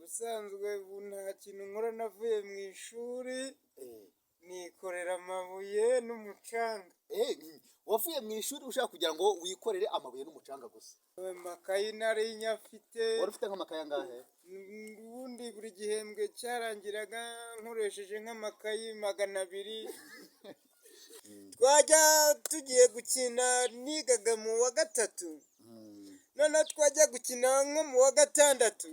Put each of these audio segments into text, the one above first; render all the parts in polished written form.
ubusanzwe ubu nta kintu nkora navuye mu ishuri nikorera amabuye n'umucanga. wavuye mu ishuri ushaka kugira ngo wikorere amabuye n'umucanga gusa? Amakayi nari nyafite. wari ufite nk'amakayi angahe? Ubundi buri gihembwe cyarangiraga nkoresheje nk'amakayi 200. Twajya tugiye gukina, nigaga mu wa gatatu, noneho twajya gukina nko mu wa gatandatu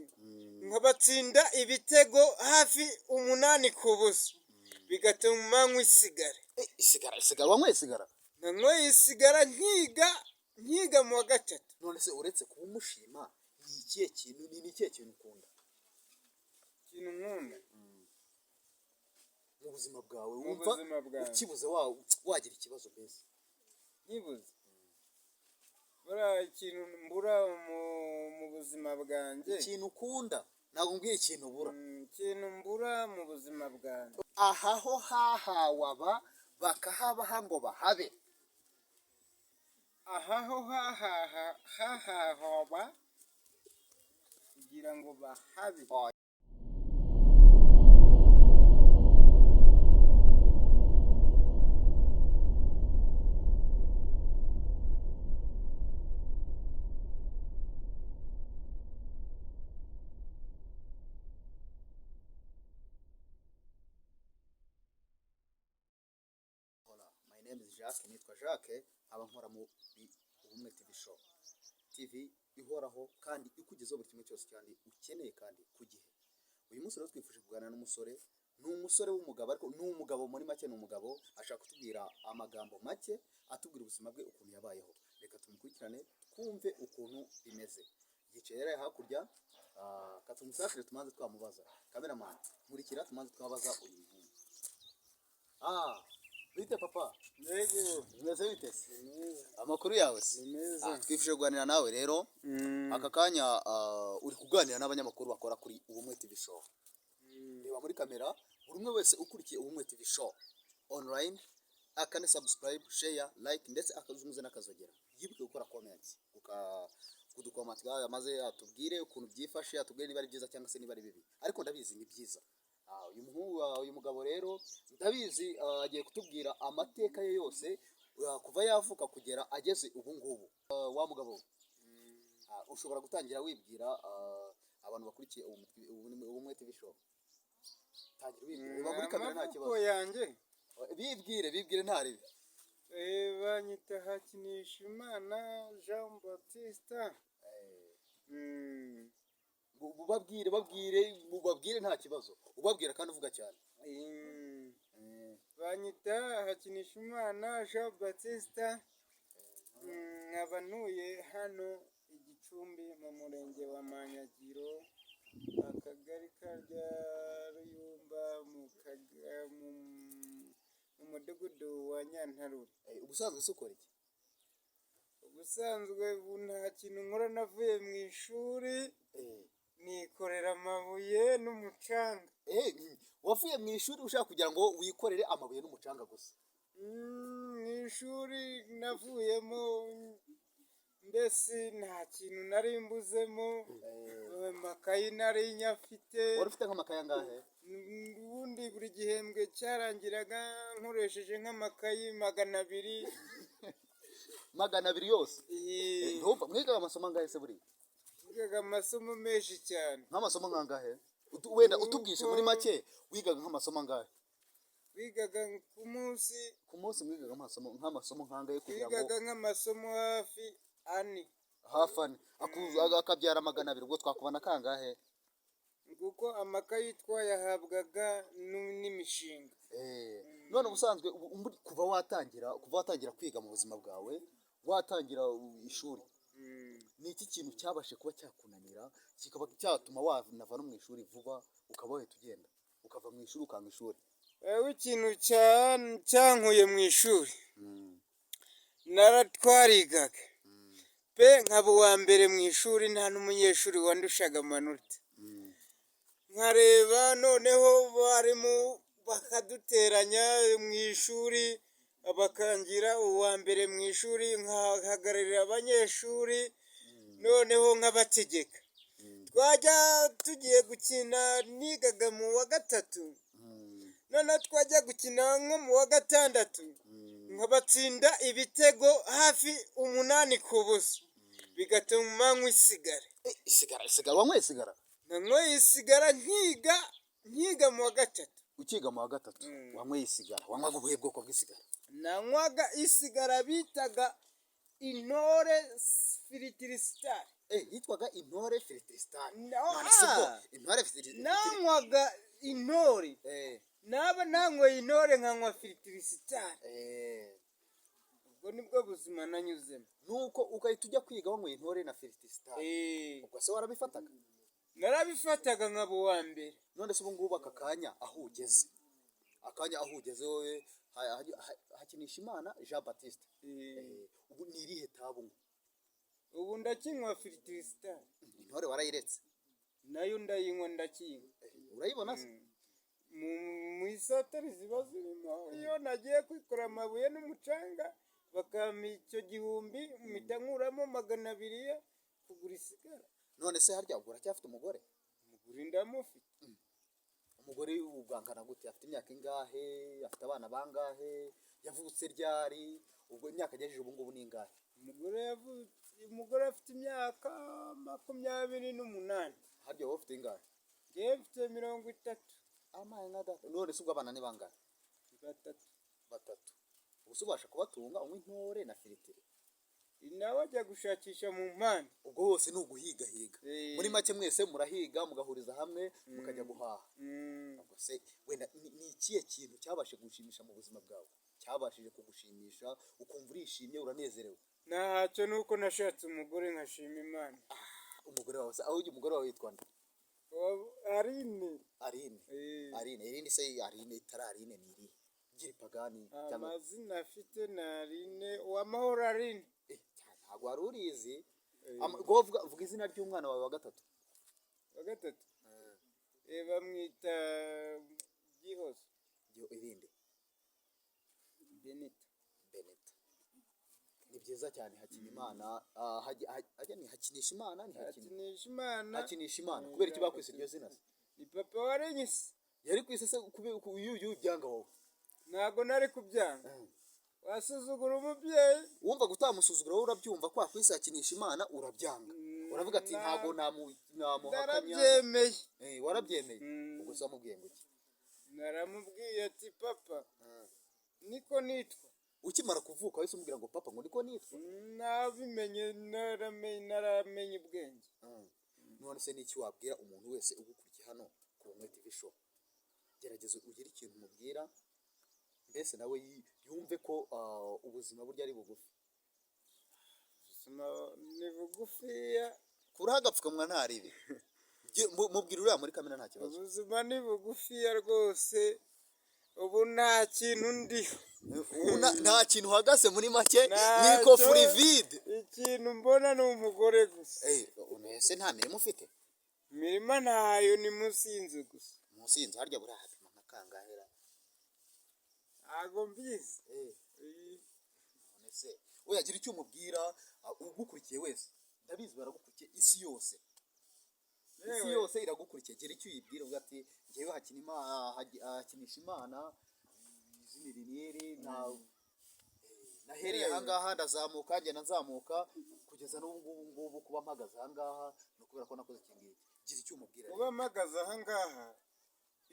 nkabatsinda ibitego hafi 8-0, bigatuma nywa isigara. Isigara wanyweye isigara? nanyweye isigara nkiga mu wa gatatu. none se uretse kuba umushima ni ikihe kintu ukunda? Ikintu nkunda mu buzima bwawe mu wumva buzima bwanjye ukibuze wagira ikibazo mbese? nkibuze buriya ikintu mbura mu buzima bwanjye. ikintu ukunda? ntabwo mbwiye ikintu ubura. Ikintu mbura mu buzima bwanjye. aha ho hahawe aba bakahabaha ngo bahabe. aha ho hahahaba kugira ngo bahabe. My name is Jacques, nitwa Jacques, nkaba nkora mu Ubumwe TV show. TV ihoraho kandi ikugezaho buri kimwe cyose kandi ukeneye kandi ku gihe. Uyu munsi rero twifuje kuganira n'umusore, ni umusore w'umugabo, ariko ni umugabo muri make, ni umugabo ashaka kutubwira amagambo make atubwira ubuzima bwe ukuntu yabayeho. Reka tumukurikirane twumve ukuntu bimeze. Yicaye rero hakurya, katumusafire tumanze twamubaza. Cameraman, nkurikira tumanze twabaza uyu muntu. Bite papa? Yego. Umeze bite? Amakuru yawe se? Twifuje kuganira nawe rero. Aka kanya uri kuganira n'abanyamakuru bakora kuri Ubumwe TV show. Reba muri kamera, buri umwe wese ukurikiye Ubumwe TV show online akane subscribe, share, like ndetse akazumuze n'akazogera. Yibuke gukora comments, kudukomant maze atubwire ukuntu byifashe, atubwire niba ari byiza cyangwa se niba ari bibi. Ariko ndabizi ni byiza. uyu mugabo rero ndabizi agiye kutubwira amateka ye yose kuva yavuka kugera ageze ubu ngubu. Wa mugabo, ushobora gutangira wibwira abantu bakurikiye Ubumwe TV show. Tangira wibwira, muri kamera nta kibazo. Bibwire ntaribi. Banyita Hakinishimana Jean Baptiste. Babwire nta kibazo, ubabwira kandi uvuga cyane. Banyita Hakinishimana Jean Baptiste, nkaba ntuye hano Igicumbi mu murenge wa Manyagiro, akagari ka Ruyumba, mu mudugudu wa Nyantarure. Ubusanzwe se ukora iki? Ubusanzwe ubu nta kintu nkora navuye mu ishuri nikorera amabuye n'umucanga. wavuye mu ishuri ushaka kugira ngo wikorere amabuye n'umucanga gusa? Mu ishuri navuyemo mbese nta kintu nari mbuzemo. Amakayi nari nyafite. wari ufite nk'amakayi angahe? Ubundi buri gihembwe cyarangiraga nkoresheje nk'amakayi 200. 200 yose? Mwigaga amasomo angahe se buriya? Wigaga amasomo menshi cyane. Nk'amasomo nkangahe? Wenda utubwishe muri make, wigaga nk'amasomo angahe? Wigaga ku munsi mwigaga nk'amasomo nkangahe kugira ngo? Wigaga nk'amasomo hafi 4. Hafi 4? Akabyara 200, ubwo twakubona kangahe? Kuko amakayi twayahabwaga n'imishinga. None ubusanzwe kuva watangira kwiga mu buzima bwawe, watangira ishuri, ni iki kintu cyabashe kuba cyakunanira kikaba cyatuma wanava no mu ishuri vuba ukaba wahita ugenda ukava mu ishuri ukanga ishuri? Ikintu cyankuye mu ishuri, twarigaga pe nkaba uwa mbere mu ishuri, nta n'umunyeshuri wandushaga amanota. Nkareba noneho barimo bakaduteranya mu ishuri, bakangira uwa mbere mu ishuri, nkahagararira abanyeshuri, noneho nkabategeka. twajya tugiye gukina nigaga mu wa gatatu noneho twajya gukina nko mu wa gatandatu nkabatsinda ibitego hafi 8-0 bigatuma nywa isigara. Isigara wanyweye isigara? nanyweye isigara nkiga mu wa gatatu. Ukiga mu wa gatatu wanyweye isigara? Wanywaga ubuhe bwoko bw'isigara? nanywaga isigara bitaga intore filitirisitari. Yitwaga intore filitirisitari? nanywaga intore, naba nanyweye intore nkanywa filitirisitari. ubwo nibwo buzima nanyuzemo. Nuko ugahita ujya kwiga wanyweye intore na filitirisitari? Ubwo se warabifataga? narabifataga nkaba uwa mbere. None se ubu ngubu aka kanya aho ugeze wowe hakinisha imana Jean Baptiste, ubu ni irihe tabu? ubu ndakinywa filitirisitari. Intore warayiretse? nayo ndayinywa ndakinywa. Urayibona se? mu isatari ziba zirimo. iyo nagiye kwikora amabuye n'umucanga bakampa icyo 1000 mpita nkuramo 200 kugura isigara. None se harya ubwo uracyafite umugore? umugore ndamufite. Umugore ubangana gute? Afite imyaka ingahe? Afite abana bangahe? Yavutse ryari? Ubwo imyaka agejeje ubu ngubu ni ingahe? umugore afite imyaka 28. Harya wowe ufite ingahe? njyewe mfite 30. Amaye nka data. None se ubwo abana ni bangahe? 3. Ubu se ubasha kubatunga unywa intore na firitiri? nawe ajya gushakisha mu mpande. ubwo hose ni uguhiga. Muri make mwese murahiga mugahuriza hamwe mukajya guhaha. ubwo se wenda ni ikihe kintu cyabashe kugushimisha mu buzima bwawe? Cyabashije kugushimisha ukumva urishimye uranezerewe? ntacyo nuko nashatse umugore nkashima Imana. Umugore wawe se? Aho umugore wawe yitwa nde? Arine. Irindi se Arine itari Arine ni iri? Gira pagani cyangwa amazina afite na Arine Uwamahoro Arine. Ntabwo wari urizi? Vuga izina ry'umwana wawe wa gatatu. wa gatatu? bamwita Gihozo. Irinde? Benito. Ni byiza cyane. Hakina Imana ni hakinisha Imana ni hakinisha Imana. Kubera iki bakwise iryo zina? ni papa warenyise. Yari kwise se uyu byanga wowe? ntago nari kubyanga. wasuzugura umubyeyi. Wumva gutamusuzugura wowe urabyumva kwa kwise hakinisha Imana urabyanga. Uravuga ati ntago namuhakanya. Narabyemeye. Warabyemeye? Ubwo se wamubwiye ngo iki? naramubwiye ati papa niko nitwa. Ukimara kuvuka wese umubwira ngo papa ngo niko nitwa? nabimenye naramenye ubwenge. None se niki wabwira umuntu wese ugukurikiye hano ku Bumwe TV show? Gerageza ugire ikintu umubwira mbese nawe yumve ko ubuzima burya ari bugufi. ni bugufiya. Kuraho agapfukamwa ntaribi. Mubwira uriya muri kamera nta kibazo. ubuzima ni bugufiya rwose. ubu nta kintu ndiho. Nta kintu uhagase muri make niko furi vide. ikintu mbona ni umugore gusa. Unese nta mirimo ufite? imirima ntayo, ni munsi y'inzu gusa. Munsi y'inzu harya buriya hapima nka kangahera? ntago mbizi. None se uyagira icyo umubwira ugukurikiye wese? Ndabizi baragukurikiye isi yose. Isi yose iragukurikiye. Gira icyo uyibwira uvuga ati njyewe hakinisha Imana izina riniri nahereye ahangaha ndazamuka ngenda nzamuka kugeza n'ubu kuba mpagaze ahangaha no kubera ko nakoze iki ngiki. Gira icyo umubwira. kuba mpagaze ahangaha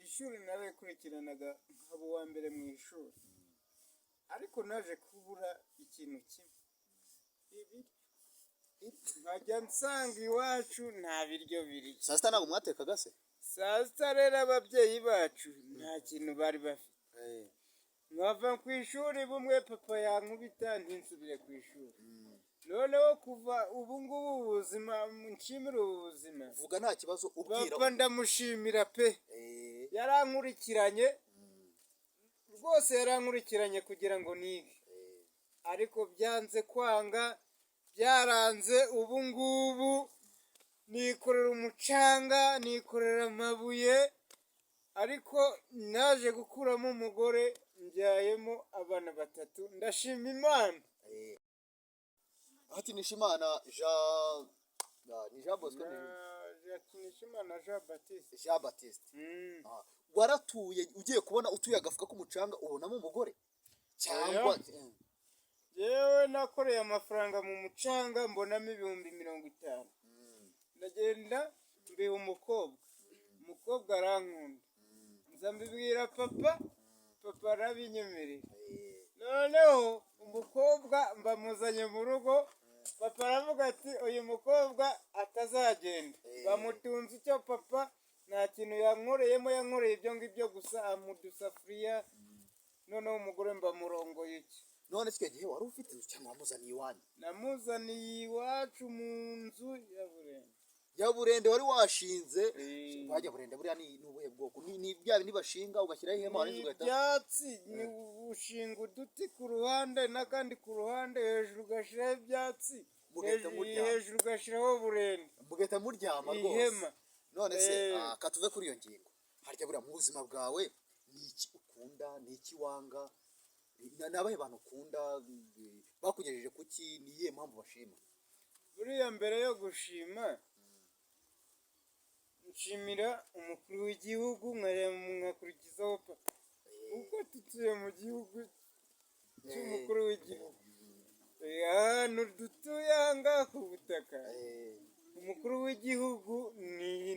ishuri narakurikiranaga nkaba uwa mbere mu ishuri, ariko naje kubura ikintu kimwe. nkajya nsanga iwacu nta biryo biri. Saa sita ntabwo mwatekaga se? saa sita rero ababyeyi bacu nta kintu bari bafite. nkava ku ishuri bumwe papa yankubita ntinsubire ku ishuri. noneho kuva ubu ngubu ubuzima nshimira ubu buzima. Vuga nta kibazo ubwira. papa ndamushimira pe. yarankurikiranye rwose, yarankurikiranye kugira ngo nige, ariko byanze kwanga byaranze. ubu ngubu nikorera umucanga, nikorera amabuye, ariko naje gukuramo umugore mbyayemo abana 3. ndashima Imana. Hakinisha Imana Jean Bosco Hakinishimana Jean Baptiste. Jean Baptiste. Waratuye ugiye kubona utuye agafuka k'umucanga ubonamo umugore cyangwa yewe nakoreye amafaranga mu mucanga mbonamo 50,000. Ndagenda mbiha umukobwa arankunda, nza mbibwira papa arabinyemerera. Noneho umukobwa mbamuzanye mu rugo, papa aravuga ati uyu mukobwa atazagenda. Bamutunze icyo papa nta kintu yankoreye ibyo ngibyo gusa amudusafuriya. Noneho umugore mbamurongoye iki. None icyo gihe wari ufite inzu cyangwa wamuzaniye iwanyu? Namuzaniye iwacu mu nzu ya Burende. Ya Burende wari washinze? Bajya Burende buriya ni ubuhe bwoko? Ni bya bindi bashinga ugashyiraho ihema warangiza ugahita? Ibyatsi, ni ushinga uduti ku ruhande n'akandi ku ruhande, hejuru ugashyiraho ibyatsi, hejuru ugashyiraho Burende. Mugahita muryama rwose? Ihema. None se katuve kuri iyo ngingo, harya buriya mu buzima bwawe ni iki ukunda, ni iki wanga, ni abahe bantu ukunda, bakugejeje kuki, ni iyihe mpamvu bashima? Buriya mbere yo gushima nshimira umukuru w'igihugu nkakurikizaho papa, kuko tutuye mu gihugu cy'umukuru w'igihugu. Ahantu dutuye aha ngaha ku butaka, umukuru w'igihugu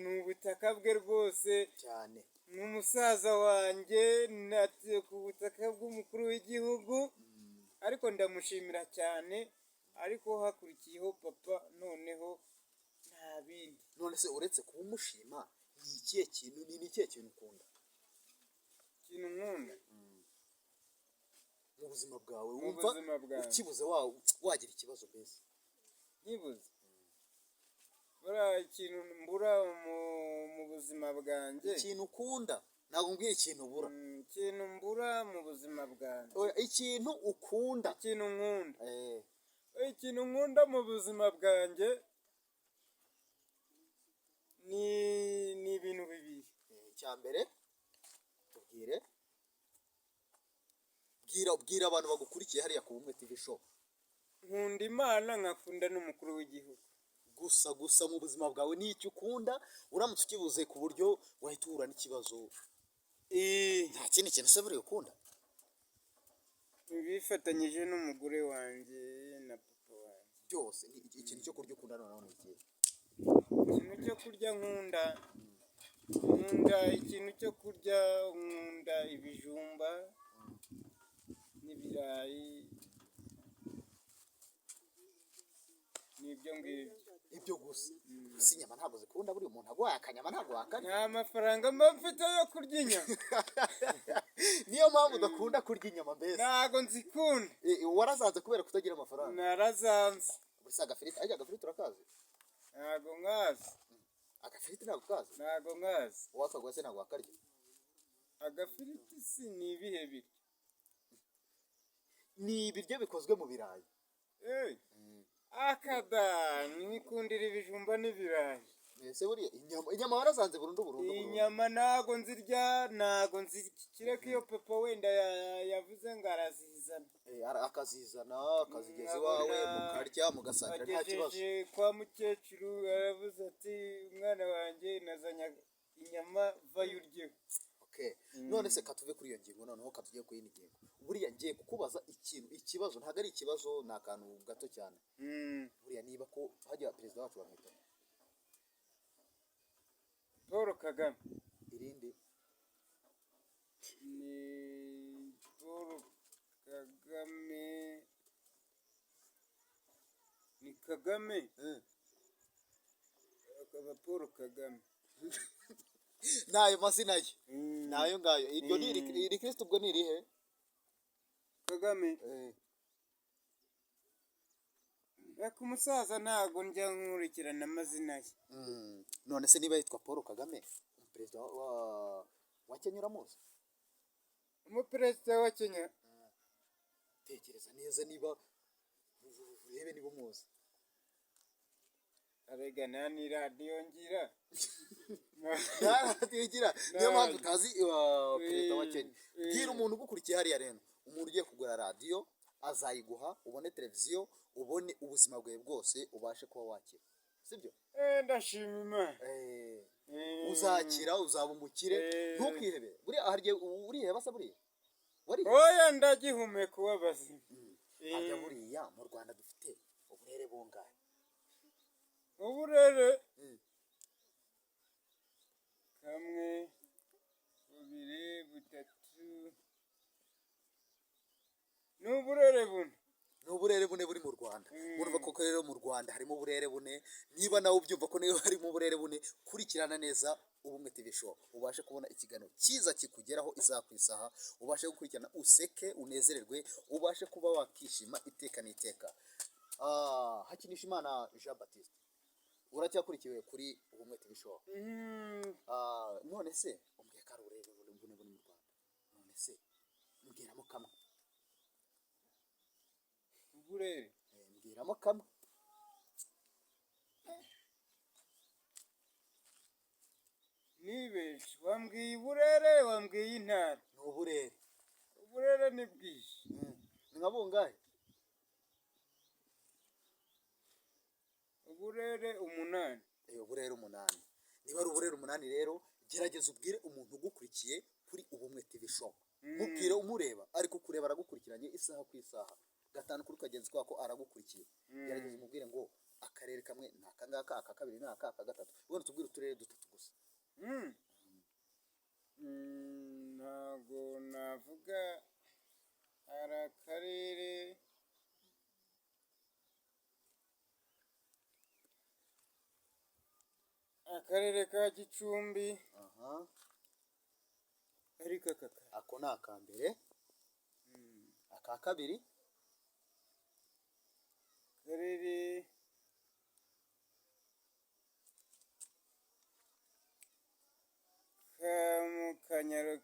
ni ubutaka bwe rwose cyane. N'umusaza wanjye natuye ku butaka bw'umukuru w'igihugu, ariko ndamushimira cyane, ariko hakurikiyeho papa, noneho nta bindi. None se uretse kuba umushima, ni ikihe kintu ukunda? Ikintu nkunda mu buzima bwawe wumva ukibuze wagira ikibazo mbese? Nkibuze buriya ikintu mbura mu buzima bwanjye. Ikintu ukunda? Ntabwo mbwiye ikintu ubura. Ikintu mbura mu buzima bwanjye. Ikintu ukunda? Ikintu nkunda. Ikintu nkunda mu buzima bwanjye ni ibintu bibiri. Icya mbere tubwire, bwira abantu bagukurikiye hariya ku Bumwe TV show. Nkunda Imana, nkakunda n'umukuru w'igihugu. Gusa mu buzima bwawe ni icyo ukunda, uramutse ukibuze ku buryo wahita uhura n'ikibazo, nta kindi kintu se buriya ukunda? Bifatanyije n'umugore wanjye na papa wanjye byose. Ikintu cyo kurya ukunda noneho ni ikihe? Ikintu cyo kurya nkunda ikintu cyo kurya nkunda ibijumba n'ibirayi, nibyo ngibyo. Ibyo gusa? Si inyama ntabwo zikunda? Buriya umuntu agwaye akanyama ntabwo wakarya? Nta mafaranga mba mfite yo kurya inyama. Niyo mpamvu udakunda kurya inyama mbese? Ntabwo nzikunda. Warazanze kubera kutagira amafaranga? Narazanze. Gusa agafiriti urakazi? Ntabwo nkazi. Agafiriti ntabwo kazi? Ntabwo nkazi. Uwakagwa se ntabwo wakarya? Agafiriti si ni ibihe biryo? Ni ibiryo bikozwe mu birayi. Akada nikundira ibijumba n'ibirayi. Ese buriya inyama warazanze burundu? Inyama ntago nzirya, ntago nzikireka iyo papa wenda yavuze ngo arazizana. Akazizana akazigeza iwawe mukarya mugasangira nta kibazo. Agejeje kwa mukecuru aravuze ati umwana wanjye nazanye inyama vayo uryeho. None se katuve kuri iyo ngingo, noneho katugiye ku yindi ngingo. Buriya ngiye kukubaza ikibazo, ntabwo ari ikibazo, ni akantu gato cyane. Buriya niba ko hajya perezida wacu bamwita Paul Kagame. Irindi? Ni Paul Kagame. Ni Kagame. Akaba Paul Kagame. Nayo mazina ye? Nayo ngayo. Iryo ni iri Kristo ubwo ni irihe? Kagame. Ku musaza ntago njya nkurikirana amazina ye. None se niba yitwa Paul Kagame, perezida wa Kenya uramuzi? Umuperezida wa Kenya? Tekereza neza niba urebe niba umuzi. Arega nani radiyo ngira? Radiyo ngira? Niyo mpamvu utazi perezida wa Kenya. Bwira umuntu ugukurikiye hariya rero, umuntu ugiye kugura radiyo azayiguha, ubone televiziyo, ubone ubuzima bwawe bwose ubashe kuba wakira, sibyo? Ndashima Imana. uzakira uzaba umukire ntukihebe buriya harya uriheba se buriya oya ndagihumeka uw'abazima harya buriya mu Rwanda dufite uburere bungahe uburere kamwe bubiri butatu n'uburere bune buri mu Rwanda murumva koko rero mu Rwanda harimo uburere bune niba nawe ubyumva ko niyo harimo uburere bune kurikirana neza Ubumwe TV Show ubashe kubona ikiganiro cyiza kikugeraho isaha ku isaha ubashe gukurikirana useke unezererwe ubashe kuba wakishima iteka n'iteka Hakinishimana Jean Baptiste uracyakurikiwe kuri Ubumwe TV Show none se umbwiye ko ari uburere bune buri mu Rwanda none se mbwiramo kamwe uburere mbwiramo kamwe nibeje wambwiye uburere wambwiye intara ni uburere ni bwinshi ni nka bungahe uburere 8 uburere 8 niba ari uburere 8 rero gerageza ubwire umuntu ugukurikiye kuri Ubumwe TV Show mubwire umureba ariko kureba aragukurikiranye isaha ku isaha gatanu kuri kagenzi kwako aragukurikiye gerageza umubwire ngo akarere kamwe nakangaka aka kabiri naka aka gatatu ubone tubwire uturere dutatu gusa ntago navuga ari akarere ka Gicumbi ariko ako ni aka mbere aka kabiri akarere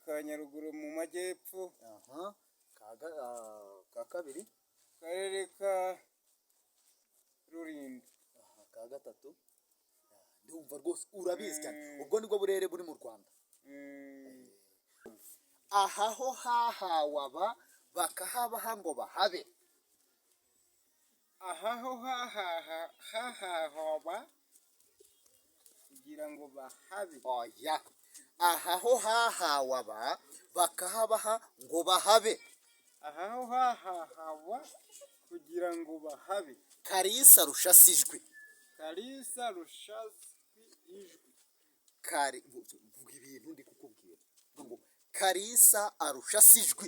ka Nyaruguru mu majyepfo ka kabiri akarere ka Rulindo ka gatatu ndumva rwose urabizi cyane ubwo nibwo burere buri mu Rwanda ahaho hahawaba bakahabaha ngo bahabe ahaho hahahaba kugira ngo bahabe oya ahaho hahawaba bakahabaha ngo bahabe ahaho hahahaba kugira ngo bahabe Kalisa rushasijwe vuga ibintu ndi kukubwira ngo Kalisa arushasijwe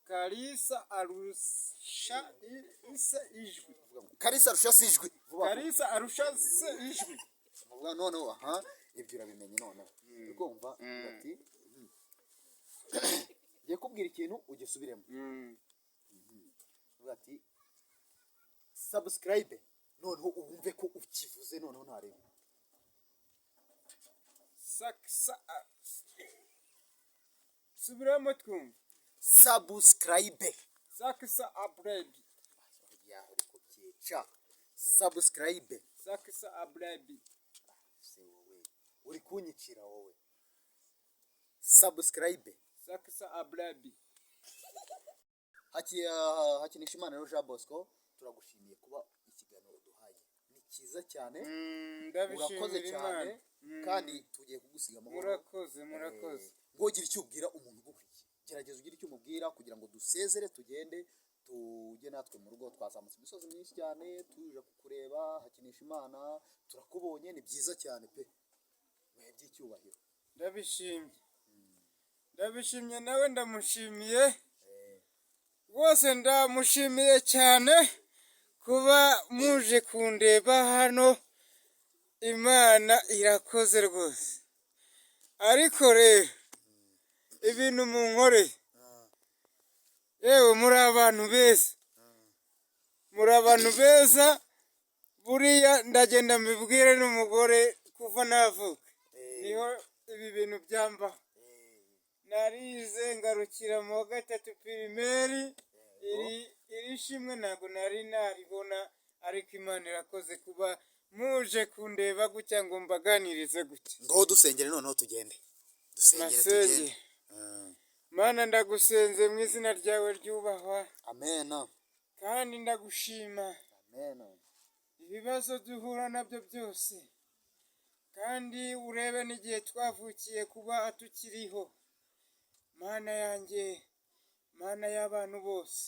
Kalisa arushasijwe noneho ibyo urabimenye noneho urumva ati ngiye kubwira ikintu ugisubiremo ati subscribe noneho ubumve ko ukivuze noneho ntareba subiramo twumva subscribe sakisa upgrade yaho uri kubyica subscribe sakisa upgrade se wowe uri kunyicira wowe subscribe sakisa upgrade Hakinishimana rero Jean Bosco turagushimiye kuba ikiganiro duhaye ni cyiza cyane urakoze cyane kandi tugiye kugusiga amahoro murakoze ngo ugire icyo ubwira umuntu ugukurikiye gerageza ugire icyo umubwira kugira ngo dusezere tugende tujye natwe mu rugo twazamutse imisozi myinshi cyane tuje kukureba Hakinishimana turakubonye ni byiza cyane pe wehe by'icyubahiro ndabishimye nawe ndamushimiye rwose ndamushimiye cyane kuba muje kundeba hano Imana irakoze rwose ariko rero ibintu munkoreye yewe muri abantu beza buriya ndagenda mbibwire n'umugore kuva navuka niho ibi bintu byambaho narize ngarukira mu wa 3 pirimeri iri shimwe ntabwo nari naribona ariko Imana irakoze kuba muje kundeba gutya ngo mbaganirize gutya ngo dusengere noneho tugende dusengere Mana ndagusenze mu izina ryawe ryubahwa amen kandi ndagushima amen ibibazo duhura nabyo byose kandi urebe n'igihe twavukiye kuba tukiriho. Mana yanjye, Mana y'abantu bose,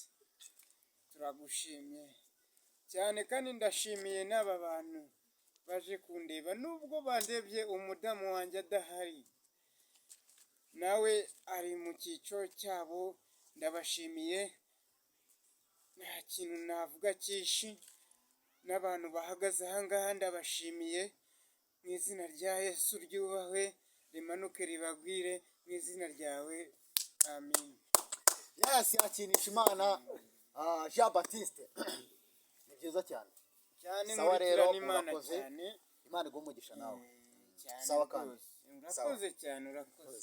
turagushimye cyane, kandi ndashimiye n'aba bantu baje kundeba, nubwo bandebye umudamu wanjye adahari, nawe ari mu cyiciro cyabo. Ndabashimiye, nta kintu navuga cyinshi. N'abantu bahagaze aha ngaha ndabashimiye, mu izina rya Yesu ryubahwe, rimanuke ribagwire mu izina ryawe, amen. Yes, yakinisha Imana. Jean Baptiste, ni byiza cyane. Sawa rero, urakoze. Imana iguhe umugisha nawe. Sawa kandi. Urakoze cyane, urakoze.